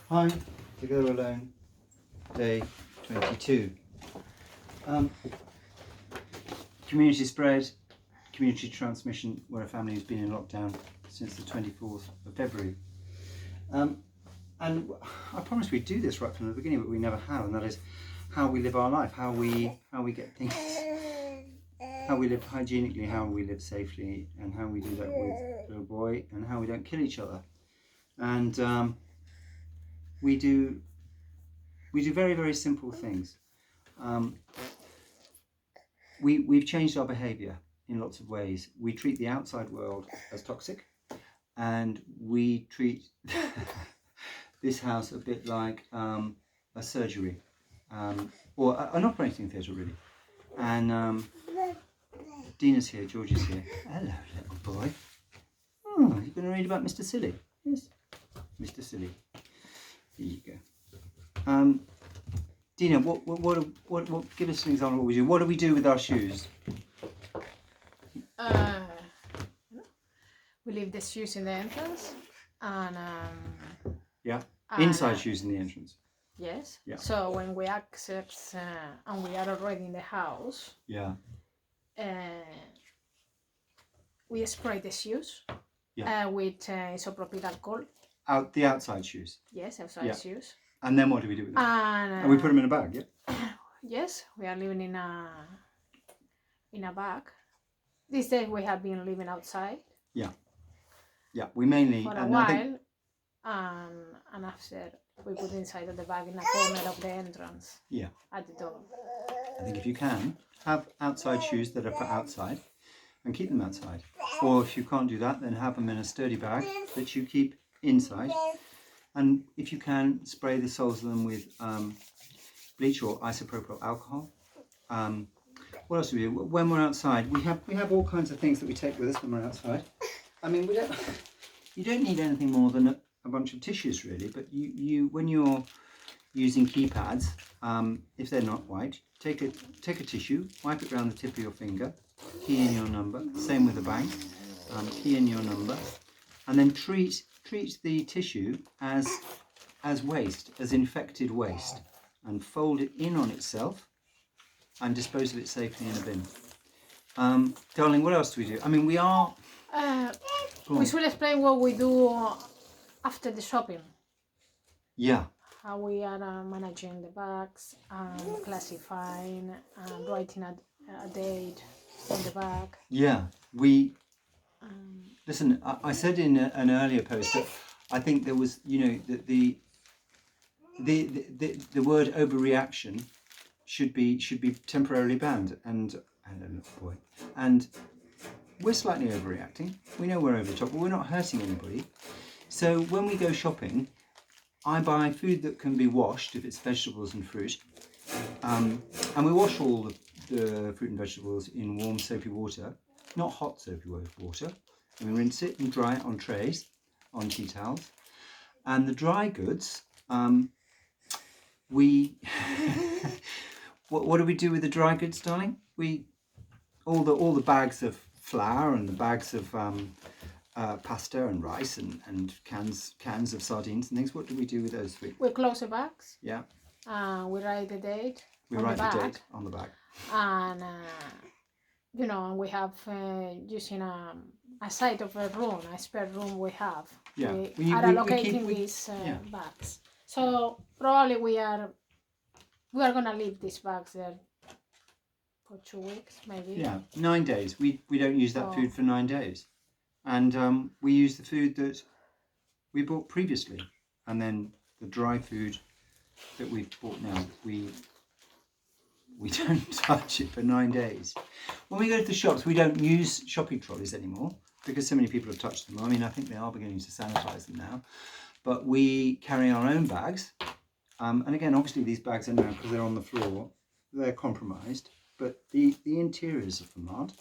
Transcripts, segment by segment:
Hi, Together Alone, day 22. Community spread, community transmission, where a family has been in lockdown since the 24th of February. And I promised we'd do this right from the beginning, but we never have, and that is how we live our life, how we get things, how we live hygienically, how we live safely, and how we do that with little boy, and how we don't kill each other. And we do very, very simple things. We've changed our behaviour in lots of ways. We treat the outside world as toxic, and we treat this house a bit like a surgery, or an operating theatre, really. And Dina's here, George is here. Hello, little boy. Oh, you're going to read about Mr. Silly? Yes, Mr. Silly. Here you go. Dina, what? Give us an example of what we do. What do we do with our shoes? We leave the shoes in the entrance, and yeah, inside shoes in the entrance. Yes. Yeah. So when we access and we are already in the house, yeah, we spray the shoes. Yeah. With isopropyl alcohol. Out the outside shoes. Yes, outside shoes. And then what do we do with them? And we put them in a bag, yeah? Yes, we are living in a bag. These days we have been living outside. Yeah. Yeah, we mainly... For a while, and after we put inside of the bag in a corner of the entrance. Yeah. At the door. I think if you can, have outside shoes that are put outside and keep them outside. Or if you can't do that, then have them in a sturdy bag that you keep inside. And if you can, spray the soles of them with bleach or isopropyl alcohol. What else do we do? When we're outside, we have all kinds of things that we take with us when we're outside. I mean, you don't need anything more than a bunch of tissues, really. But you when you're using keypads, if they're not white, take a tissue, wipe it around the tip of your finger, key in your number. Same with the bank, key in your number, and then treat the tissue as waste, as infected waste, and fold it in on itself and dispose of it safely in a bin. Darling, what else do we do? I mean, we are... we should explain what we do after the shopping. Yeah. How we are managing the bags, and classifying, and writing a date on the bag. Yeah, we... Listen, I said in an earlier post that I think there was, the word overreaction should be temporarily banned. And and we're slightly overreacting. We know we're over the top, but we're not hurting anybody. So when we go shopping, I buy food that can be washed if it's vegetables and fruit, and we wash all the fruit and vegetables in warm soapy water, not hot soapy water. And we rinse it and dry it on trays, on tea towels. And the dry goods, we... what do we do with the dry goods, darling? All the bags of flour and the bags of pasta and rice and cans of sardines and things. What do we do with those? We close the bags. Yeah. We write the date. We write the date on the bag. And we have using a side of a room, a spare room we have. Yeah. We are allocating these bags. So probably we are gonna leave these bags there for 2 weeks, maybe. Yeah, 9 days. We don't use that food for 9 days, and we use the food that we bought previously, and then the dry food that we've bought now, we don't touch it for 9 days. When we go to the shops, we don't use shopping trolleys anymore because so many people have touched them. I mean, I think they are beginning to sanitize them now, but we carry our own bags. And again, obviously these bags are now, because they're on the floor, they're compromised, but the interiors of them aren't.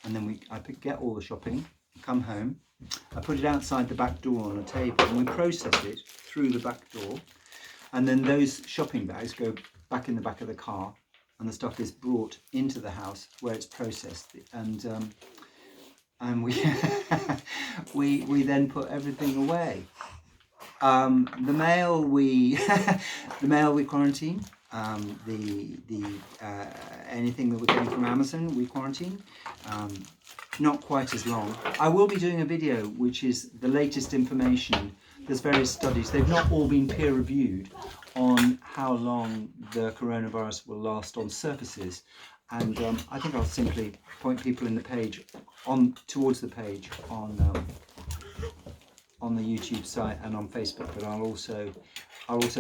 And then I get all the shopping, come home, I put it outside the back door on a table, and we process it through the back door. And then those shopping bags go back in the back of the car, and the stuff is brought into the house where it's processed. And we we then put everything away. The male we the male we quarantine. Anything that we're getting from Amazon we quarantine. Not quite as long. I will be doing a video which is the latest information. There's various studies. They've not all been peer reviewed on how long the coronavirus will last on surfaces. And I think I'll simply point people in the page towards the page on the YouTube site and on Facebook, but I'll also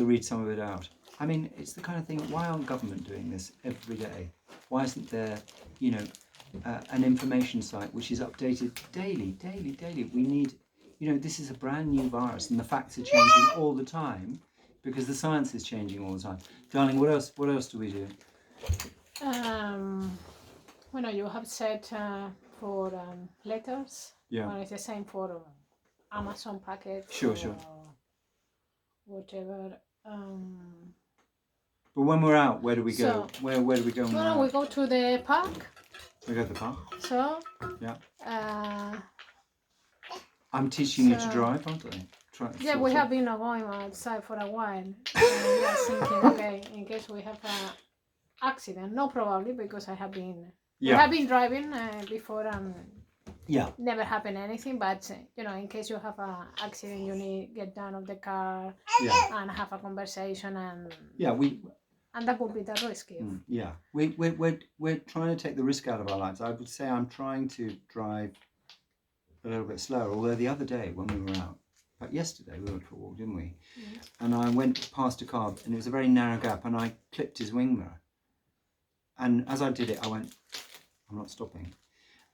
read some of it out. I mean, it's the kind of thing. Why aren't government doing this every day? Why isn't there, an information site which is updated daily? We need, this is a brand new virus, and the facts are changing all the time because the science is changing all the time. Darling, what else do we do? You have said for letters. Yeah. Well, it's the same for Amazon packets. Sure. Whatever. But when we're out, where do we go? Where do we go? We go to the park. We go to the park. So. Yeah. I'm teaching you to drive, aren't I? We have been going outside for a while. We are thinking, okay, in case we have an accident, no, probably because I have been. Yeah. I have been driving before and. Yeah. Never happened anything, but in case you have an accident, you need to get down of the car and have a conversation and. Yeah, and that would be the risk. Yeah, we're trying to take the risk out of our lives. I would say I'm trying to drive a little bit slower. Although the other day when we were out, but yesterday we went for a walk, didn't we? Yes. And I went past a car and it was a very narrow gap, and I clipped his wing mirror. And as I did it, I went, I'm not stopping.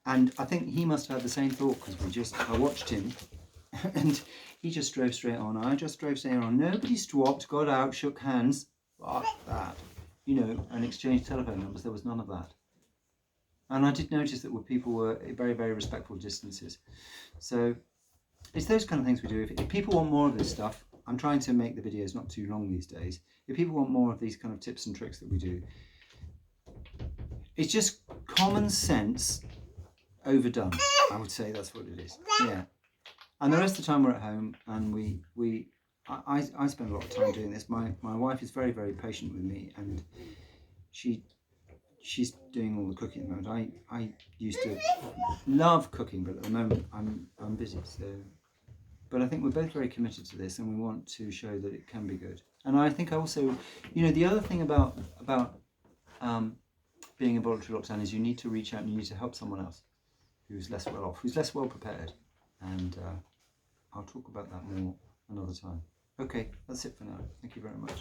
And I think he must have had the same thought because I watched him, and he just drove straight on. I just drove straight on. Nobody stopped, got out, shook hands. Fuck that, and exchanged telephone numbers. There was none of that. And I did notice that people were at very, very respectful distances. So it's those kind of things we do. If people want more of this stuff, I'm trying to make the videos not too long these days. If people want more of these kind of tips and tricks that we do, it's just common sense overdone. I would say that's what it is. Yeah. And the rest of the time we're at home, and I spend a lot of time doing this. My wife is very, very patient with me, and she's doing all the cooking at the moment. I used to love cooking, but at the moment I'm busy. So, but I think we're both very committed to this, and we want to show that it can be good. And I think also, the other thing about being in voluntary lockdown is you need to reach out and you need to help someone else who's less well off, who's less well prepared, and I'll talk about that more another time. Okay, that's it for now. Thank you very much.